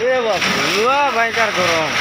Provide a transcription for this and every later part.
এ বাবা ভয়ঙ্কর গরম।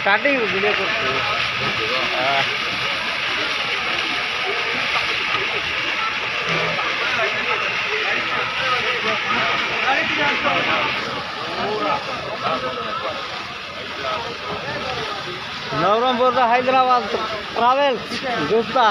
स्टार्टिंग वीडियो करते नवरंगपुर हैदराबाद ट्रैवल्स दोस्ता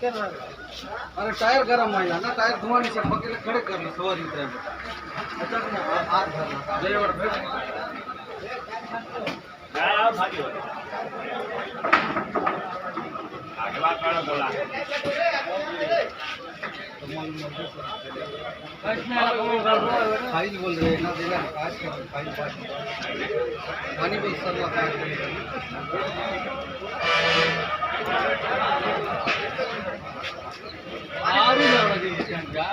अरे टायर गरम व्हायला ना, टायर धुवानी पकडले खडे करलं सवारी हात फाइल बोल रहे ना, देगा आज का फाइल पानी भी सरला काय आरू जावं लागेल का